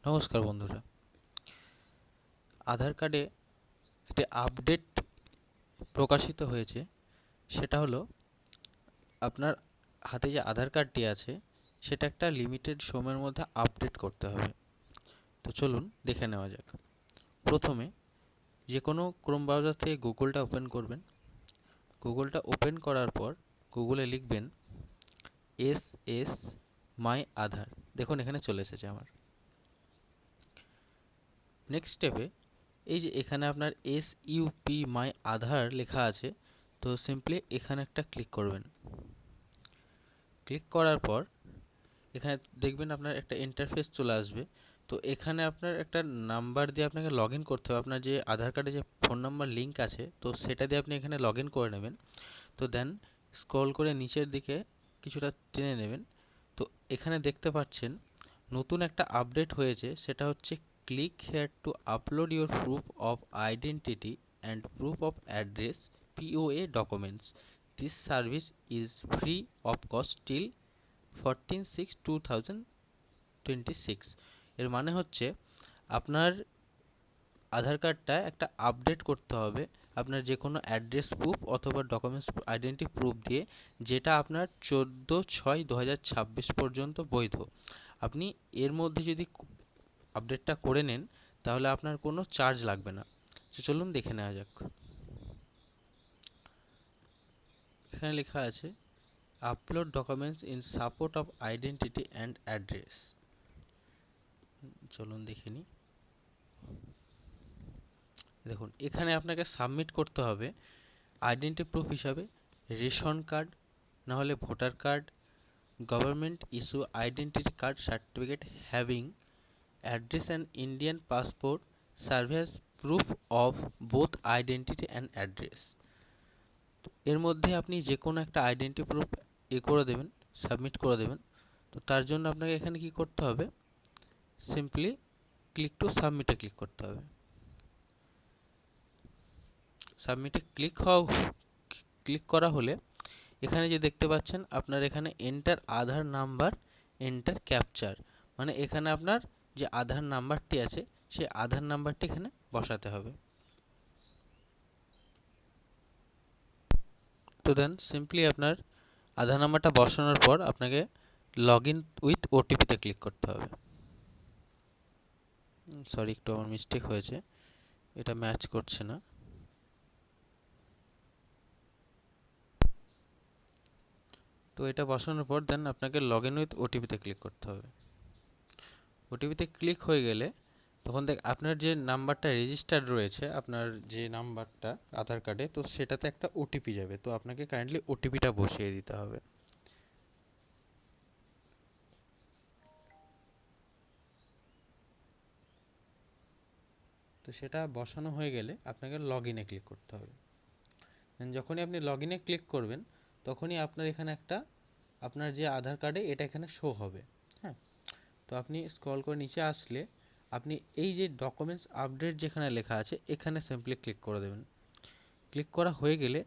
নমস্কার বন্ধুরা। আধার কার্ডে একটি আপডেট প্রকাশিত হয়েছে। সেটা হলো আপনার হাতে যে আধার কার্ডটি আছে সেটা একটা লিমিটেড সময়ের মধ্যে আপডেট করতে হবে। তো চলুন দেখে নেওয়া যাক। প্রথমে যে কোনো ক্রোম ব্রাউজার থেকে গুগলটা ওপেন করবেন। গুগলটা ওপেন করার পর গুগলে লিখবেন এস মাই আধার। দেখুন এখানে চলে এসেছে আমার। নেক্সট স্টেপে এই যে এখানে আপনার SUP মাই আধার লেখা আছে, তো সিম্পলি এখানে একটা ক্লিক করবেন। ক্লিক করার পর এখানে দেখবেন আপনার একটা ইন্টারফেস চলে আসবে। তো এখানে আপনার একটা নাম্বার দিয়ে আপনাকে লগ ইন করতে হবে। আপনার যে আধার কার্ডে যে ফোন নাম্বার লিঙ্ক আছে তো সেটা দিয়ে আপনি এখানে লগ ইন করে নেবেন। তো দেন স্ক্রল করে নিচের দিকে কিছুটা টেনে নেবেন। তো এখানে দেখতে পাচ্ছেন নতুন একটা আপডেট হয়েছে, সেটা হচ্ছে click here two upload your proof of identity and proof of address POA documents. This service is free of cost till 14/6/2026। এর মানে হচ্ছে আপনার আধার কার্ডটা একটা আপডেট করতে হবে আপনার যে কোনো অ্যাড্রেস প্রুফ অথবা ডকুমেন্টস আইডেন্টি প্রুফ দিয়ে, যেটা আপনার 14/6/2026 পর্যন্ত বৈধ। আপনি এর মধ্যে যদি আপডেটটা করে নেন তাহলে আপনার কোনো চার্জ লাগবে না। তো চলুন দেখে নেওয়া যাক। এখানে লেখা আছে upload documents in support of identity and address. চলুন দেখে নিই। দেখুন এখানে আপনাকে সাবমিট করতে হবে আইডেন্টি প্রুফ হিসাবে রেশন কার্ড, না হলে voter card, government issue identity card certificate having address and Indian passport serve as proof of both identity and address. এর মধ্যে আপনি যে কোনো একটা আইডেন্টি প্রুফ করে দেবেন, সাবমিট করে দেবেন। তো তার জন্য আপনাকে এখানে কি করতে হবে, সিম্পলি ক্লিক টু সাবমিটে ক্লিক করতে হবে। সাবমিটে ক্লিক করা হলে এখানে যে দেখতে পাচ্ছেন আপনার এখানে এন্টার আধার নাম্বার, এন্টার ক্যাপচার, মানে এখানে আপনার যে আধার নাম্বারটি আছে সেই আধার নাম্বারটি এখানে বসাতে হবে। তো দেন সিম্পলি আপনার আধার নাম্বারটা বসানোর পর আপনাকে লগ ইন উইথ ওটিপিতে ক্লিক করতে হবে। সরি, একটু আমার মিস্টেক হয়েছে, এটা ম্যাচ করছে না। তো এটা বসানোর পর দেন আপনাকে লগ ইন উইথ ওটিপিতে ক্লিক করতে হবে। ওটিপিতে ক্লিক হয়ে গেলে তখন আপনার যে নাম্বারটা রেজিস্টার্ড রয়েছে, আপনার যে নাম্বারটা আধার কার্ডে, তো সেটাতে একটা ওটিপি যাবে। তো আপনাকে কাইন্ডলি ওটিপিটা বসিয়ে দিতে হবে। তো সেটা বসানো হয়ে গেলে আপনাকে লগ ইনে ক্লিক করতে হবে। দেন যখনই আপনি লগ ইনে ক্লিক করবেন তখনই আপনার এখানে একটা আপনার যে আধার কার্ডে এটা এখানে শো হবে। হ্যাঁ, তো আপনি স্ক্রল করে নিচে আসলে আপনি এই যে ডকুমেন্টস আপডেট যেখানে লেখা আছে এখানে সিম্পলি ক্লিক করে দেবেন। ক্লিক করা হয়ে গেলে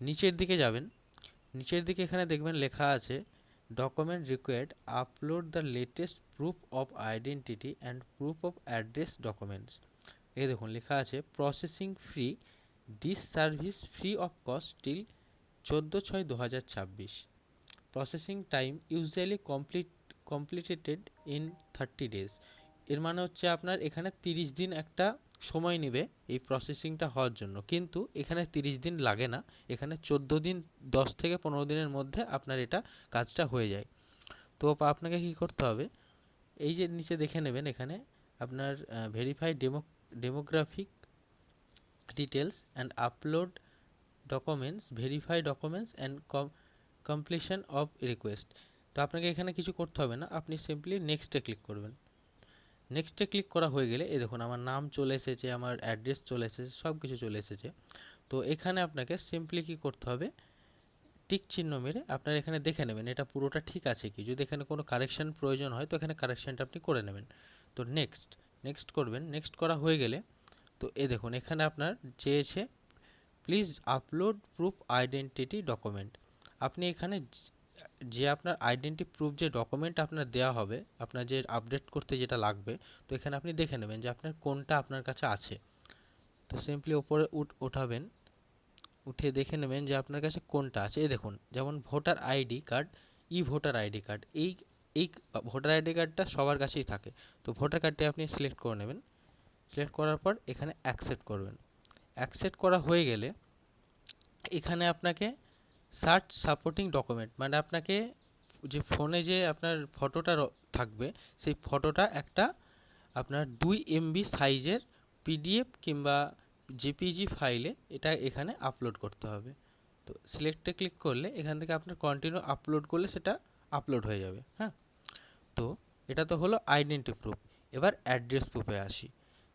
নিচের দিকে যাবেন। নিচের দিকে এখানে দেখবেন লেখা আছে document required upload the latest proof of identity and proof of address documents. এই দেখুন লেখা আছে processing free, this service free of cost till 14/6/2026। Processing time usually completed in 30 days. এর মানে হচ্ছে আপনার এখানে 30 দিন একটা সময় নেবে এই প্রসেসিংটা হওয়ার জন্য, কিন্তু এখানে 30 দিন লাগে না, এখানে 14 দিন 10 থেকে 15 দিনের মধ্যে আপনার এটা কাজটা হয়ে যায়। তো আপনাকে কি করতে হবে, এই যে নিচে দেখে নেবেন এখানে আপনার verify demographic details and upload documents, verify documents and completion of request. তো আপনাকে এখানে কিছু করতে হবে না, আপনি সিম্পলি নেক্সটে ক্লিক করবেন। নেক্সটে ক্লিক করা হয়ে গেলে এই দেখুন আমার নাম চলে এসেছে, আমার অ্যাড্রেস চলে এসেছে, সব কিছু চলে এসেছে। তো এখানে আপনাকে সিম্পলি কি করতে হবে, টিক চিহ্ন মেরে আপনার এখানে দেখে নেবেন এটা পুরোটা ঠিক আছে কি। যদি এখানে কোনো কারেকশন প্রয়োজন হয় তো এখানে কারেকশনটা আপনি করে নেবেন। তো নেক্সট করবেন। নেক্সট করা হয়ে গেলে তো এই দেখুন এখানে আপনার চেয়েছে please upload proof identity document. আপনি এখানে যে আপনার আইডেন্টি প্রুফ যে ডকুমেন্ট আপনার দেওয়া হবে, আপনার যে আপডেট করতে যেটা লাগবে, তো এখানে আপনি দেখে নেবেন যে আপনার কোনটা আপনার কাছে আছে। তো সিম্পলি ওপরে উঠাবেন, উঠে দেখে নেবেন যে আপনার কাছে কোনটা আছে। এই দেখুন, যেমন voter ID card, voter ID card, এই এই ভোটার আইডি কার্ডটা সবার কাছেই থাকে। তো ভোটার কার্ডটি আপনি সিলেক্ট করে নেবেন। সিলেক্ট করার পর এখানে অ্যাকসেপ্ট করবেন। অ্যাকসেপ্ট করা হয়ে গেলে এখানে আপনাকে সার্চ সাপোর্টিং ডকুমেন্ট, মানে আপনাকে যে ফোনে যে আপনার ফটোটা থাকবে, সেই ফটোটা একটা আপনার 2 MB সাইজের পিডিএফ কিংবা জেপিজি ফাইলে এটা এখানে আপলোড করতে হবে। তো সিলেক্টে ক্লিক করলে এখান থেকে আপনার কন্টিনিউ আপলোড করলে সেটা আপলোড হয়ে যাবে। হ্যাঁ, তো এটা তো হলো আইডেন্টি প্রুফ। এবার অ্যাড্রেস প্রুফে আসি।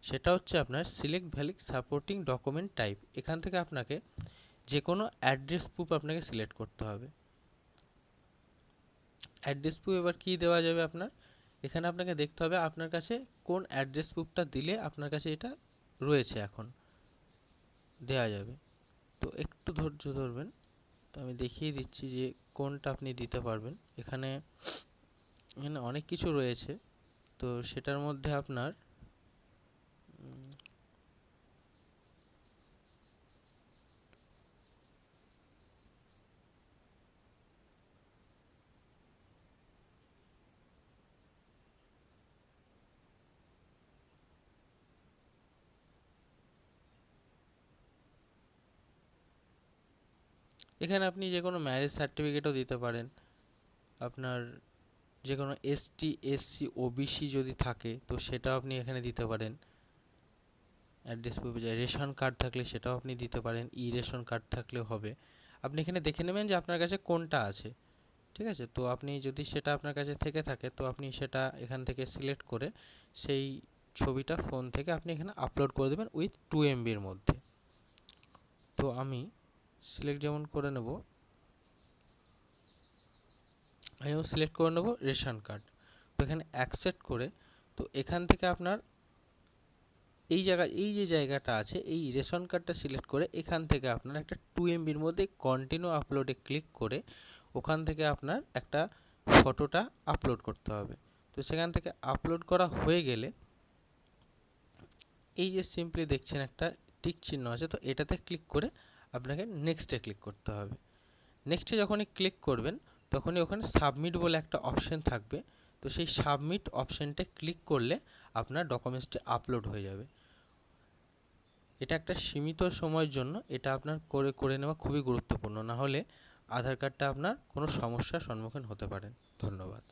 সেটা হচ্ছে আপনার select valid supporting document type. এখান থেকে আপনাকে যে কোনো অ্যাড্রেস প্রুফ আপনাকে সিলেক্ট করতে হবে। অ্যাড্রেস প্রুফ এবার কী দেওয়া যাবে আপনার, এখানে আপনাকে দেখতে হবে আপনার কাছে কোন অ্যাড্রেস প্রুফটা দিলে আপনার কাছে এটা রয়েছে এখন দেওয়া যাবে। তো একটু ধৈর্য ধরবেন, তো আমি দেখিয়ে দিচ্ছি যে কোনটা আপনি দিতে পারবেন। এখানে অনেক কিছু রয়েছে, তো সেটার মধ্যে আপনার এখানে আপনি যে কোনো ম্যারেজ সার্টিফিকেটও দিতে পারেন, আপনার যে কোনো ST SC OBC যদি থাকে তো সেটাও আপনি এখানে দিতে পারেন। অ্যাড্রেস প্রুফে যায় রেশন কার্ড থাকলে সেটাও আপনি দিতে পারেন, রেশন কার্ড থাকলেও হবে। আপনি এখানে দেখে নেবেন যে আপনার কাছে কোনটা আছে। ঠিক আছে, তো আপনি যদি সেটা আপনার কাছে থেকে থাকে তো আপনি সেটা এখান থেকে সিলেক্ট করে সেই ছবিটা ফোন থেকে আপনি এখানে আপলোড করে দেবেন উইথ 2 MBর মধ্যে। তো আমি সিলেক্ট যেমন করে নেব, আমিও সিলেক্ট করে নেব রেশন কার্ড। তো এখানে অ্যাকসেপ্ট করে, তো এখান থেকে আপনার এই যে জায়গাটা আছে এই রেশন কার্ডটা সিলেক্ট করে এখান থেকে আপনার একটা 2 MBর মধ্যে কন্টিনিউ আপলোডে ক্লিক করে ওখান থেকে আপনার একটা ফটোটা আপলোড করতে হবে। তো সেখান থেকে আপলোড করা হয়ে গেলে এই যে সিম্পলি দেখছেন একটা টিক চিহ্ন আছে, তো এটাতে ক্লিক করে আপনাকে নেক্সটে ক্লিক করতে হবে। নেক্সটে যখনই ক্লিক করবেন তখনই ওখানে সাবমিট বলে একটা অপশন থাকবে। তো সেই সাবমিট অপশনটা ক্লিক করলে আপনার ডকুমেন্টসটি আপলোড হয়ে যাবে। এটা একটা সীমিত সময়ের জন্য, এটা আপনার করে নেওয়া খুবই গুরুত্বপূর্ণ, না হলে আধার কার্ডটা আপনার কোনো সমস্যার সম্মুখীন হতে পারেন। ধন্যবাদ।